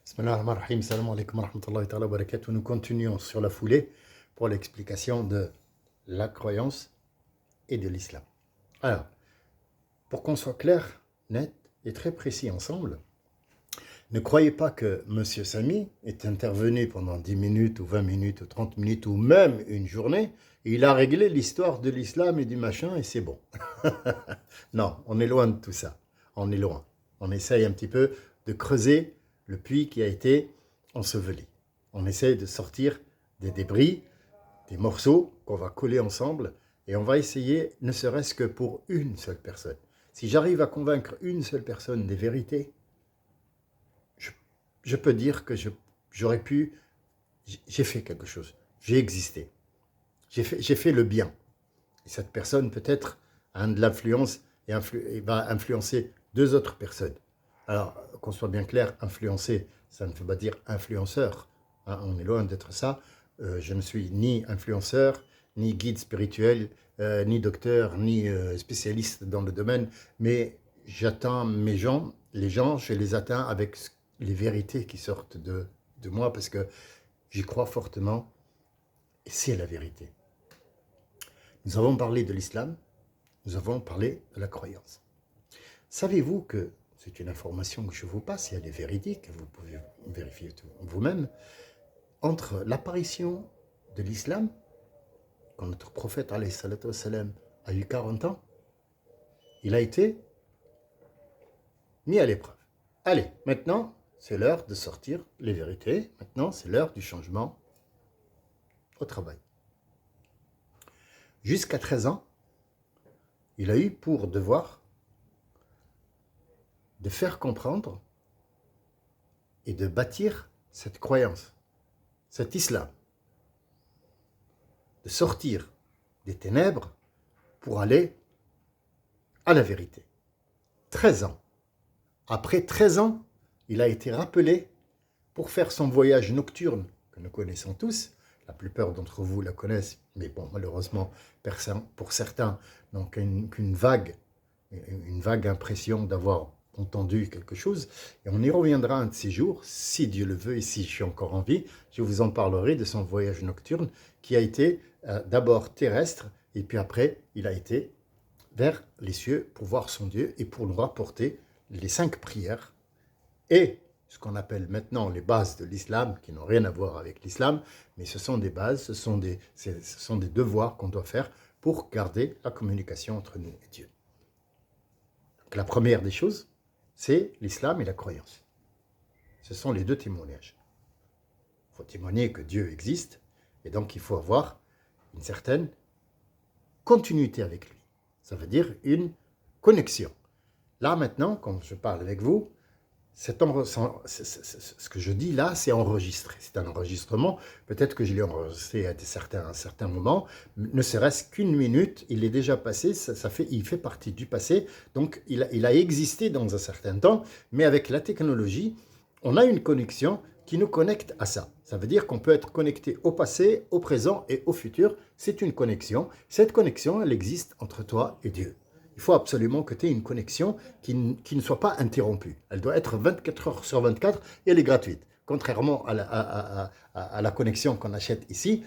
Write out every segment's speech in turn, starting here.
Bismillahirrahmanirrahim. Salam alaikum wa rahmatullahi ta'ala wa barakatuh. Nous continuons sur la foulée pour l'explication de la croyance et de l'islam. Alors, pour qu'on soit clair, net et très précis ensemble, ne croyez pas que Monsieur Samy est intervenu pendant 10 minutes ou 20 minutes ou 30 minutes ou même une journée et il a réglé l'histoire de l'islam et du machin et c'est bon. Non, on est loin de tout ça. On est loin. On essaye un petit peu de creuser le puits qui a été enseveli. On essaye de sortir des débris, des morceaux qu'on va coller ensemble et on va essayer, ne serait-ce que pour une seule personne. Si j'arrive à convaincre une seule personne des vérités, je peux dire que j'aurais pu, j'ai fait quelque chose, j'ai existé, j'ai fait le bien. Et cette personne peut-être a de l'influence et va influencer deux autres personnes. Alors, qu'on soit bien clair, influencer, ça ne veut pas dire influenceur. Hein, on est loin d'être ça. Je ne suis ni influenceur, ni guide spirituel, ni docteur, ni spécialiste dans le domaine, mais j'atteins les gens, je les atteins avec les vérités qui sortent de moi, parce que j'y crois fortement, et c'est la vérité. Nous avons parlé de l'islam, nous avons parlé de la croyance. Savez-vous que, c'est une information que je vous passe, et elle est véridique, vous pouvez vérifier vous-même, entre l'apparition de l'islam, quand notre prophète alayhi salatu wassalam, a eu 40 ans, il a été mis à l'épreuve. Allez, maintenant, c'est l'heure de sortir les vérités, maintenant c'est l'heure du changement au travail. Jusqu'à 13 ans, il a eu pour devoir de faire comprendre et de bâtir cette croyance, cet islam, de sortir des ténèbres pour aller à la vérité. 13 ans. Après 13 ans, il a été rappelé pour faire son voyage nocturne, que nous connaissons tous. La plupart d'entre vous la connaissent, mais bon, malheureusement, pour certains, n'ont qu'une vague impression d'avoir entendu quelque chose. Et on y reviendra un de ces jours, si Dieu le veut et si je suis encore en vie. Je vous en parlerai de son voyage nocturne qui a été d'abord terrestre et puis après, il a été vers les cieux pour voir son Dieu et pour nous rapporter les 5 prières et ce qu'on appelle maintenant les bases de l'islam, qui n'ont rien à voir avec l'islam, mais ce sont des bases, ce sont des devoirs qu'on doit faire pour garder la communication entre nous et Dieu. Donc, la première des choses, c'est l'islam et la croyance. Ce sont les deux témoignages. Il faut témoigner que Dieu existe, et donc il faut avoir une certaine continuité avec lui. Ça veut dire une connexion. Là maintenant, quand je parle avec vous, ce que je dis là, c'est enregistré. C'est un enregistrement. Peut-être que je l'ai enregistré à un certain moment. Ne serait-ce qu'une minute, il est déjà passé. Il fait partie du passé. Donc, il a existé dans un certain temps. Mais avec la technologie, on a une connexion qui nous connecte à ça. Ça veut dire qu'on peut être connecté au passé, au présent et au futur. C'est une connexion. Cette connexion, elle existe entre toi et Dieu. Il faut absolument que tu aies une connexion qui ne soit pas interrompue. Elle doit être 24 heures sur 24 et elle est gratuite. Contrairement à la connexion qu'on achète ici,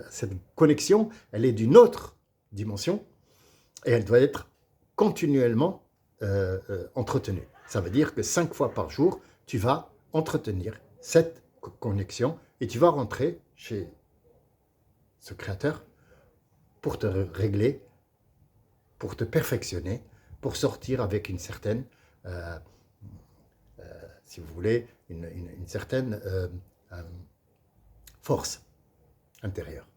cette connexion, elle est d'une autre dimension et elle doit être continuellement entretenue. Ça veut dire que 5 fois par jour, tu vas entretenir cette connexion et tu vas rentrer chez ce créateur pour te régler, pour te perfectionner, pour sortir avec une certaine, si vous voulez, une certaine force intérieure.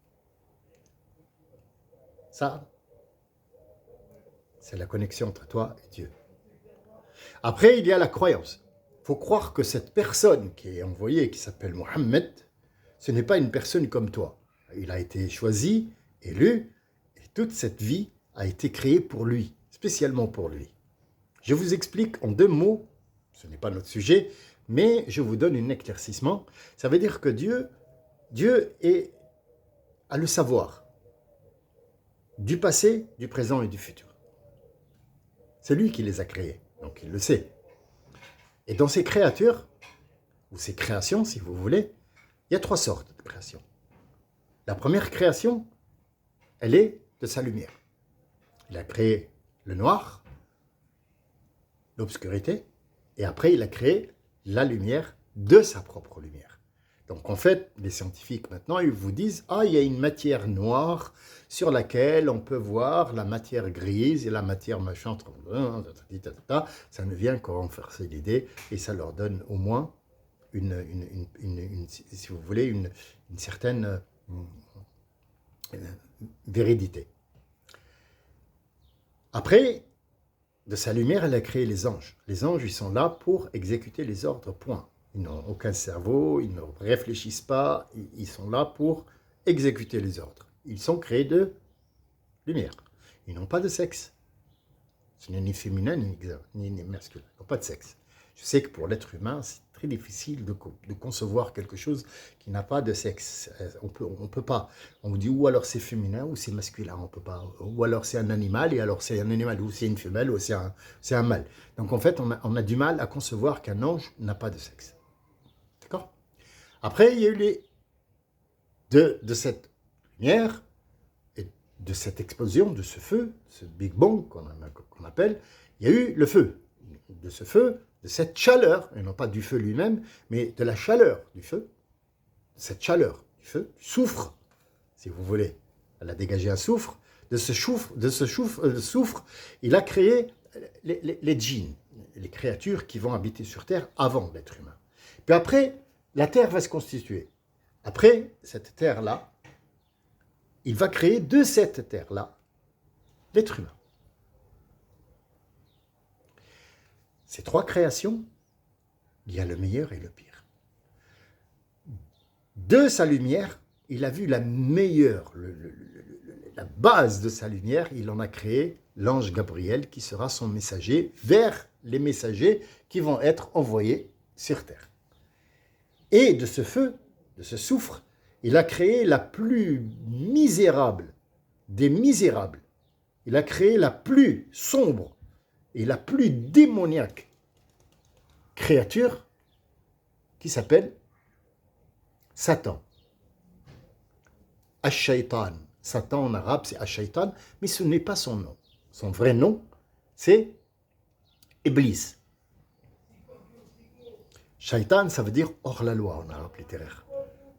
Ça, c'est la connexion entre toi et Dieu. Après, il y a la croyance. Il faut croire que cette personne qui est envoyée, qui s'appelle Mohammed, ce n'est pas une personne comme toi. Il a été choisi, élu, et toute cette vie a été créé pour lui, spécialement pour lui. Je vous explique en 2 mots, ce n'est pas notre sujet, mais je vous donne un éclaircissement. Ça veut dire que Dieu a le savoir du passé, du présent et du futur. C'est lui qui les a créés, donc il le sait. Et dans ces créatures, ou ses créations, si vous voulez, il y a 3 sortes de créations. La première création, elle est de sa lumière. Il a créé le noir, l'obscurité, et après il a créé la lumière de sa propre lumière. Donc en fait, les scientifiques maintenant, ils vous disent « Ah, il y a une matière noire sur laquelle on peut voir la matière grise et la matière machin. » Ça ne vient qu'en renforcer l'idée et ça leur donne au moins si vous voulez, une certaine véridité. Après, de sa lumière, elle a créé les anges. Les anges, ils sont là pour exécuter les ordres, point. Ils n'ont aucun cerveau, ils ne réfléchissent pas, ils sont là pour exécuter les ordres. Ils sont créés de lumière. Ils n'ont pas de sexe. Ce n'est ni féminin ni masculin. Ils n'ont pas de sexe. Je sais que pour l'être humain, c'est très difficile de concevoir quelque chose qui n'a pas de sexe. On peut pas. On vous dit ou alors c'est féminin ou c'est masculin. On peut pas. Ou alors c'est un animal et alors c'est un animal ou c'est une femelle ou c'est un mâle. Donc en fait, on a du mal à concevoir qu'un ange n'a pas de sexe. D'accord ? Après, il y a eu de cette lumière et de cette explosion, de ce feu, ce Big Bang qu'on appelle, il y a eu le feu. De ce feu, de cette chaleur, et non pas du feu lui-même, mais de la chaleur du feu, cette chaleur du feu, du soufre, si vous voulez. Elle a dégagé un soufre. De ce soufre, il a créé les djinns, les créatures qui vont habiter sur Terre avant l'être humain. Puis après, la Terre va se constituer. Après cette Terre-là, il va créer de cette Terre-là l'être humain. Ces 3 créations, il y a le meilleur et le pire. De sa lumière, il a vu la meilleure, la base de sa lumière, il en a créé l'ange Gabriel qui sera son messager vers les messagers qui vont être envoyés sur Terre. Et de ce feu, de ce soufre, il a créé la plus misérable des misérables. Il a créé la plus sombre et la plus démoniaque créature qui s'appelle Satan. Ash-Shaytan. Satan en arabe, c'est Ash-Shaytan, mais ce n'est pas son nom. Son vrai nom, c'est Iblis. Shaytan, ça veut dire hors la loi en arabe littéraire.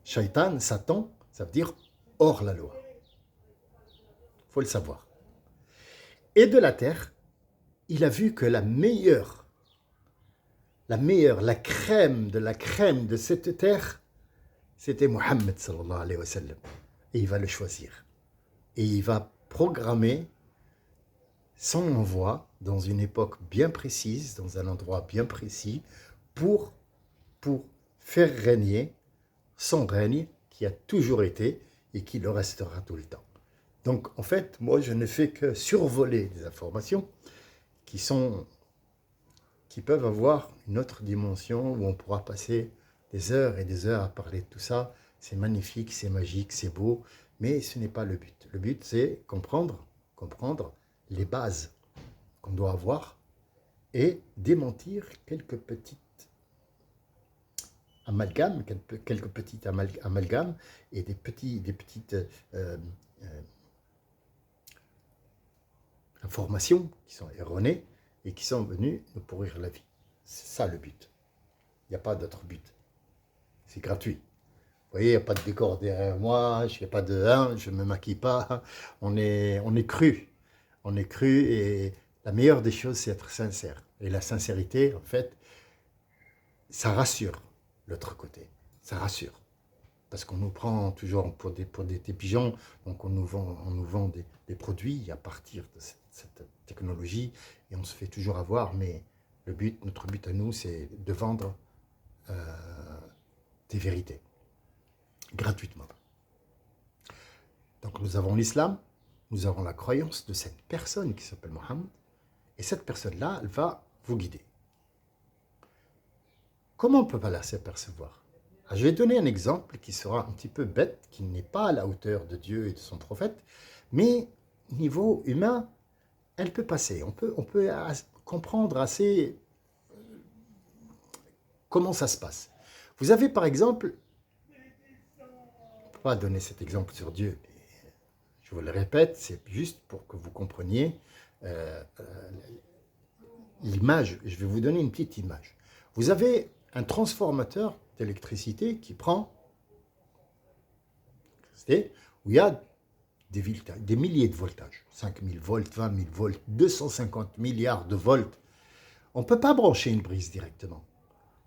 Shaytan, Satan, ça veut dire hors la loi. Il faut le savoir. Et de la terre, il a vu que la crème de cette terre, c'était Mohammed sallallahu alayhi wa sallam. Et il va le choisir. Et il va programmer son envoi dans une époque bien précise, dans un endroit bien précis, pour faire régner son règne qui a toujours été et qui le restera tout le temps. Donc, en fait, moi, je ne fais que survoler des informations qui peuvent avoir une autre dimension où on pourra passer des heures et des heures à parler de tout ça. C'est magnifique, c'est magique, c'est beau, mais ce n'est pas le but. Le but, c'est comprendre les bases qu'on doit avoir et démentir quelques petites amalgames et des petites informations qui sont erronées et qui sont venues nous pourrir la vie. C'est ça le but. Il n'y a pas d'autre but. C'est gratuit. Vous voyez, il n'y a pas de décor derrière moi, je ne me maquille pas. On est cru. On est cru et la meilleure des choses, c'est être sincère. Et la sincérité, en fait, ça rassure l'autre côté. Ça rassure. Parce qu'on nous prend toujours pour des pigeons, donc on nous vend des produits à partir de cette technologie et on se fait toujours avoir, mais notre but à nous, c'est de vendre des vérités, gratuitement. Donc nous avons l'islam, nous avons la croyance de cette personne qui s'appelle Mohammed, et cette personne-là, elle va vous guider. Comment on ne peut pas la s'apercevoir ? Je vais donner un exemple qui sera un petit peu bête, qui n'est pas à la hauteur de Dieu et de son prophète, mais niveau humain, elle peut passer. On peut comprendre assez comment ça se passe. Vous avez par exemple, je ne peux pas donner cet exemple sur Dieu, je vous le répète, c'est juste pour que vous compreniez l'image. Je vais vous donner une petite image. Vous avez un transformateur d'électricité qui prend, où il y a des milliers de voltages, 5000 volts, 20 000 volts, 250 milliards de volts. On ne peut pas brancher une prise directement.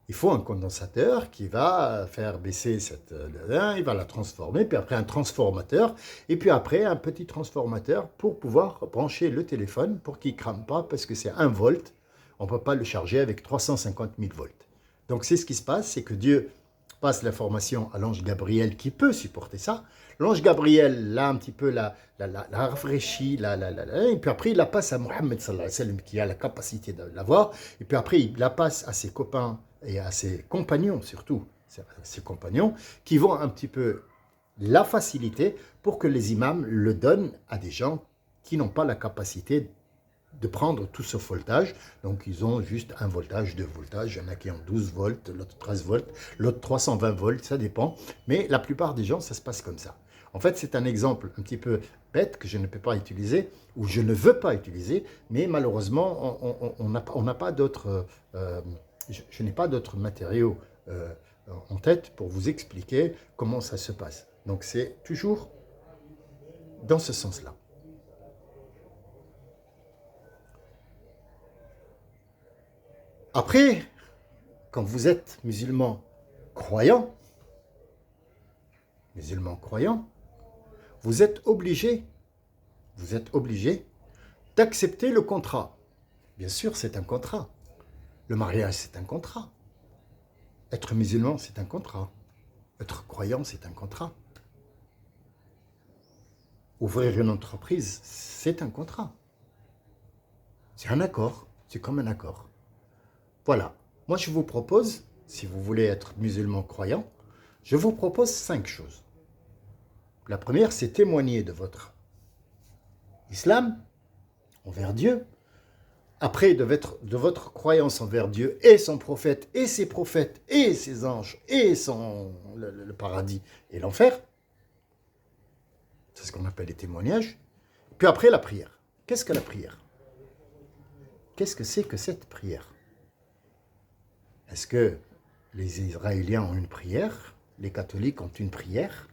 Il faut un condensateur qui va faire baisser il va la transformer, puis après un transformateur, et puis après un petit transformateur pour pouvoir brancher le téléphone pour qu'il ne crame pas, parce que c'est 1 volt, on ne peut pas le charger avec 350 000 volts. Donc c'est ce qui se passe, c'est que Dieu passe l'information à l'ange Gabriel qui peut supporter ça. L'ange Gabriel, là, un petit peu, la rafraîchit, et puis après, il la passe à Mohammed, sallallahu alayhi wa sallam, qui a la capacité de l'avoir, et puis après, il la passe à ses copains et à ses compagnons, surtout, ses compagnons, qui vont un petit peu la faciliter pour que les imams le donnent à des gens qui n'ont pas la capacité de prendre tout ce voltage. Donc, ils ont juste 1 voltage, 2 voltages. Il y en a qui ont 12 volts, l'autre 13 volts, l'autre 320 volts, ça dépend. Mais la plupart des gens, ça se passe comme ça. En fait, c'est un exemple un petit peu bête que je ne peux pas utiliser, ou je ne veux pas utiliser, mais malheureusement, on n'a pas d'autres... je n'ai pas d'autres matériaux en tête pour vous expliquer comment ça se passe. Donc, c'est toujours dans ce sens-là. Après, quand vous êtes musulman croyant, vous êtes obligé d'accepter le contrat. Bien sûr, c'est un contrat. Le mariage, c'est un contrat. Être musulman, c'est un contrat. Être croyant, c'est un contrat. Ouvrir une entreprise, c'est un contrat. C'est un accord. C'est comme un accord. Voilà. Moi, je vous propose, si vous voulez être musulman croyant, je vous propose 5 choses. La première, c'est témoigner de votre islam envers Dieu. Après, de votre croyance envers Dieu et son prophète, et ses prophètes, et ses anges, et le paradis et l'enfer. C'est ce qu'on appelle les témoignages. Puis après, la prière. Qu'est-ce que la prière? Qu'est-ce que c'est que cette prière? Est-ce que les Israéliens ont une prière? Les catholiques ont une prière?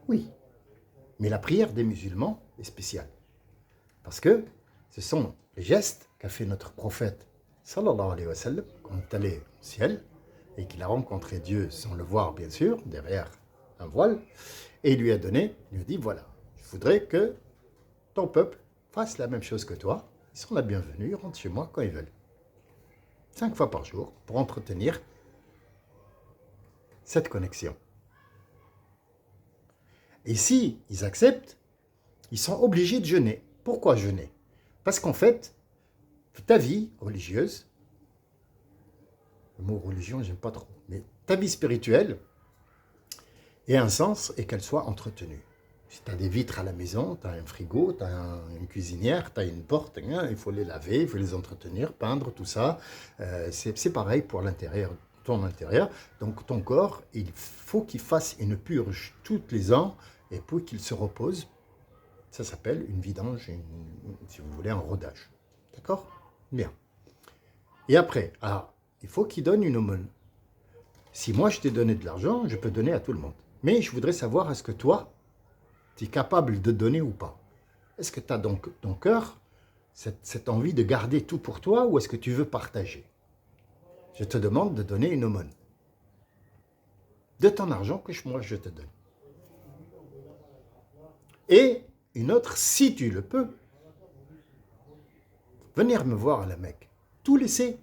Oui. Mais la prière des musulmans est spéciale. Parce que ce sont les gestes qu'a fait notre prophète, sallallahu alayhi wa sallam, quand il est allé au ciel, et qu'il a rencontré Dieu sans le voir, bien sûr, derrière un voile, et il lui a dit, voilà, je voudrais que ton peuple fasse la même chose que toi. Ils sont la bienvenue, ils rentrent chez moi quand ils veulent. 5 fois par jour, pour entretenir cette connexion. Et si ils acceptent, ils sont obligés de jeûner. Pourquoi jeûner? Parce qu'en fait, ta vie religieuse, le mot religion, j'aime pas trop, mais ta vie spirituelle ait un sens et qu'elle soit entretenue. Si tu as des vitres à la maison, tu as un frigo, tu as une cuisinière, tu as une porte, il faut les laver, il faut les entretenir, peindre, tout ça. C'est pareil pour l'intérieur, ton intérieur. Donc ton corps, il faut qu'il fasse une purge tous les ans et pour qu'il se repose. Ça s'appelle une vidange, si vous voulez, un rodage. D'accord? Bien. Et après, il faut qu'il donne une aumône. Si moi je t'ai donné de l'argent, je peux donner à tout le monde. Mais je voudrais savoir, est-ce que toi, tu es capable de donner ou pas? Est-ce que tu as donc ton cœur, cette envie de garder tout pour toi, ou est-ce que tu veux partager? Je te demande de donner une aumône. De ton argent que moi je te donne. Et une autre, si tu le peux, venir me voir à la Mecque. Tout laisser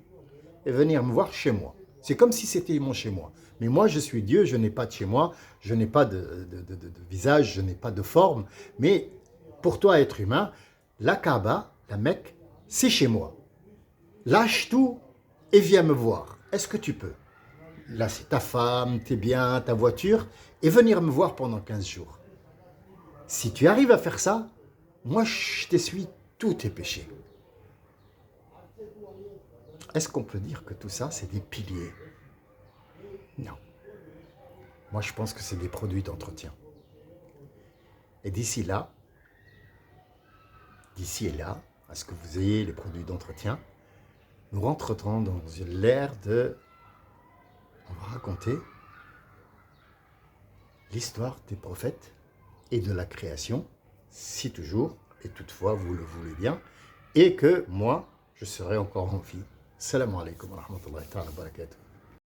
et venir me voir chez moi. C'est comme si c'était mon chez moi. Mais moi, je suis Dieu, je n'ai pas de chez moi, je n'ai pas de visage, je n'ai pas de forme. Mais pour toi, être humain, la Kaaba, la Mecque, c'est chez moi. Lâche tout et viens me voir. Est-ce que tu peux? Là, c'est ta femme, tes biens, ta voiture, et venir me voir pendant 15 jours. Si tu arrives à faire ça, moi, je t'essuie tous tes péchés. Est-ce qu'on peut dire que tout ça, c'est des piliers? Non. Moi, je pense que c'est des produits d'entretien. Et d'ici et là, à ce que vous ayez les produits d'entretien, nous rentrerons dans l'ère de... On va raconter l'histoire des prophètes et de la création, si toujours et toutefois vous le voulez bien, et que moi, je serai encore en vie. Salam alaikum wa rahmatullahi wa barakatuh.